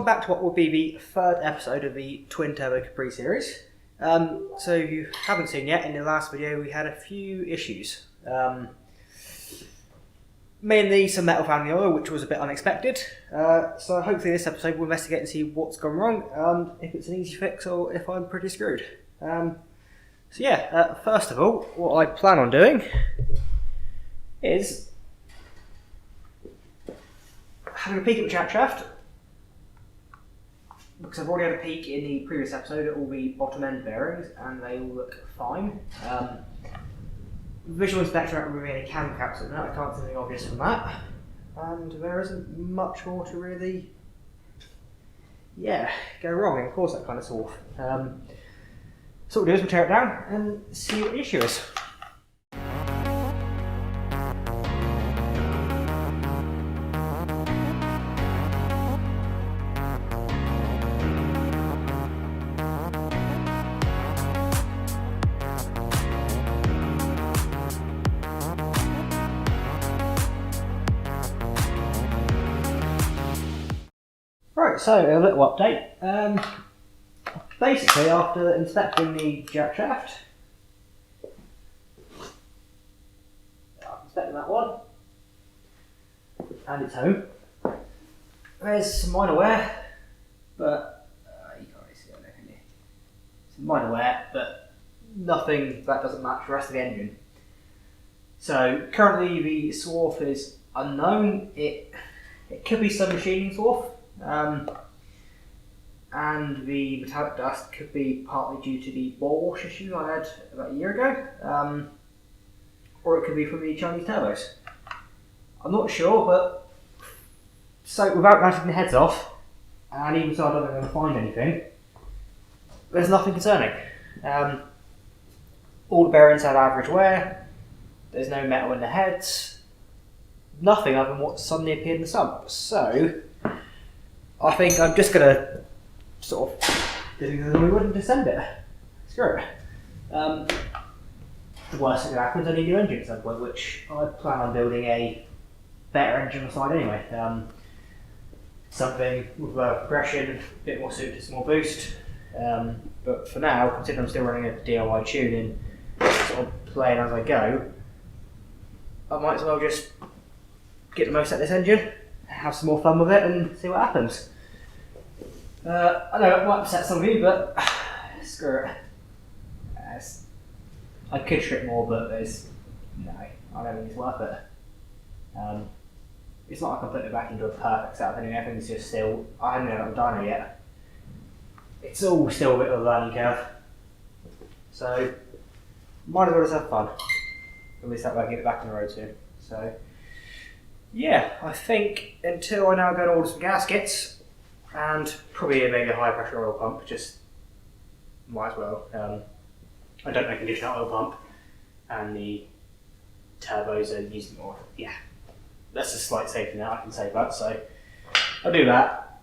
welcome back to what will be the third episode of the Twin Turbo Capri series. So if you haven't seen yet, in the last video we had a few issues. Mainly some metal found in the oil, which was a bit unexpected. So hopefully this episode we'll investigate and see what's gone wrong, if it's an easy fix or if I'm pretty screwed. First of all, what I plan on doing is having a peek at the jack shaft, because I've already had a peek in the previous episode at all the bottom end bearings and they all look fine. Visual inspection without removing any cam caps and that, I can't see anything obvious from that. And there isn't much more to really, go wrong and cause that kind of sort. So what we'll do is we'll tear it down and see what the issue is. Right, so a little update. Basically, after inspecting the jack shaft, I've inspected that one, and it's home. There's some minor wear, but you can't really see it there, can you? Some minor wear, but nothing that doesn't match the rest of the engine. So currently the swarf is unknown. It could be some machining swarf. And the metallic dust could be partly due to the ball wash issue I had about a year ago, or it could be from the Chinese turbos. I'm not sure, but so without ratting the heads off, and even so I don't think I'm going to find anything, there's nothing concerning. All the bearings have average wear, there's no metal in the heads, nothing other than what suddenly appeared in the sump. So I think I'm just going to sort of do things as we would and descend it. Screw it. The worst thing that happens, I need a new engine at some point, which I plan on building a better engine on the side anyway. Something with lower progression, a bit more suited to small boost. But for now, considering I'm still running a DIY tuning, sort of playing as I go, I might as well just get the most out of this engine, have some more fun with it and see what happens. I know it might upset some of you, but screw it. I could strip more, but I don't think it's worth it. It's not like I'm putting it back into a perfect setup anyway. Everything's just still, I haven't even got a dyno yet. It's all still a bit of a learning curve. So, might as well just have fun. At least that way I get it back on the road soon. So, yeah, I think until I now go and order some gaskets, and probably maybe a high pressure oil pump, just might as well. I don't know condition oil pump, and the turbos are using more. Yeah, that's a slight safety net, I can say that. So I'll do that,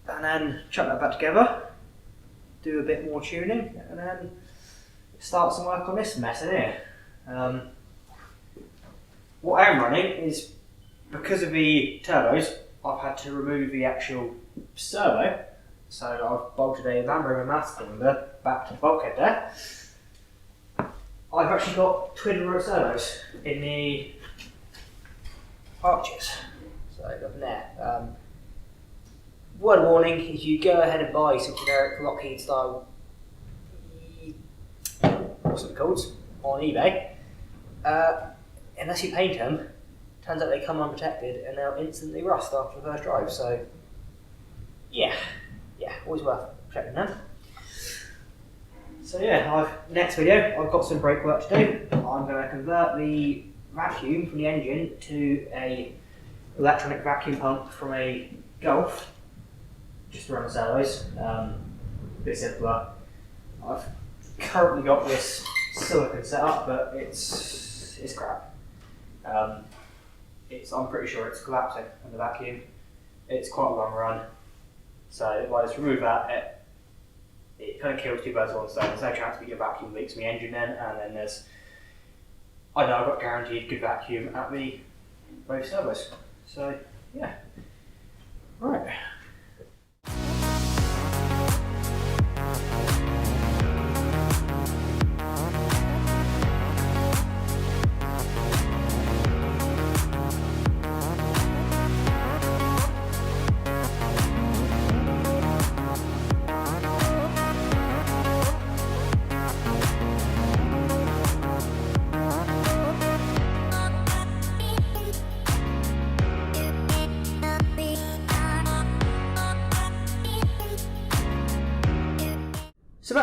and then chuck that back together, do a bit more tuning, and then start some work on this mess in here. What I'm running is, because of the turbos, I've had to remove the actual servo, so I've bolted a Land Rover master cylinder back to the bulkhead there. I've actually got twin rotor servos in the arches, so I've got them there. Word of warning, if you go ahead and buy some generic Lockheed style, what's it called, on eBay, unless you paint them, turns out they come unprotected and they'll instantly rust after the first drive. So yeah, always worth checking them. So yeah, next video I've got some brake work to do. I'm going to convert the vacuum from the engine to a electronic vacuum pump from a Golf, just to run the servos. A bit simpler. I've currently got this silicone set up, but it's crap. I'm pretty sure it's collapsing on the vacuum. It's quite a long run, so if I just remove that, it kind of kills two birds with one stone. There's no chance we get vacuum leaks in the engine then, and then I know I've got guaranteed good vacuum at both servos. So yeah, right.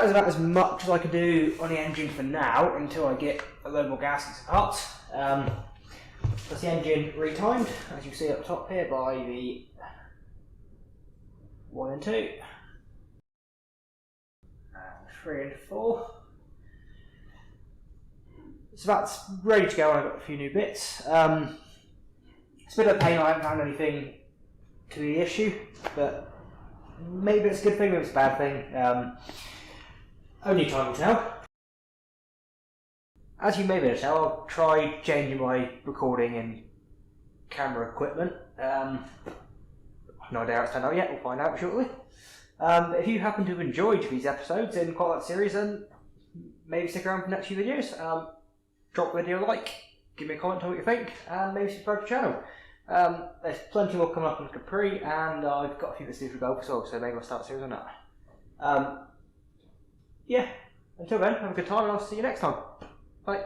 that is about as much as I can do on the engine for now until I get a load more gaskets and parts. That's the engine retimed, as you see up top here, by the 1 and 2, and 3 and 4. So that's ready to go. I've got a few new bits. It's a bit of a pain, I haven't found anything to be the issue, but maybe it's a good thing, maybe it's a bad thing. Only time will tell. As you may be able to tell, I've tried changing my recording and camera equipment. I've no idea how it's turned out yet, we'll find out shortly. If you happen to have enjoyed these episodes and quite like the series, then maybe stick around for the next few videos. Drop the video a like, give me a comment on what you think, and maybe subscribe to the channel. There's plenty more coming up on Capri, and I've got a few bits to do for golf as well, so maybe I'll start a series on that. Yeah, until then, have a good time, and I'll see you next time. Bye.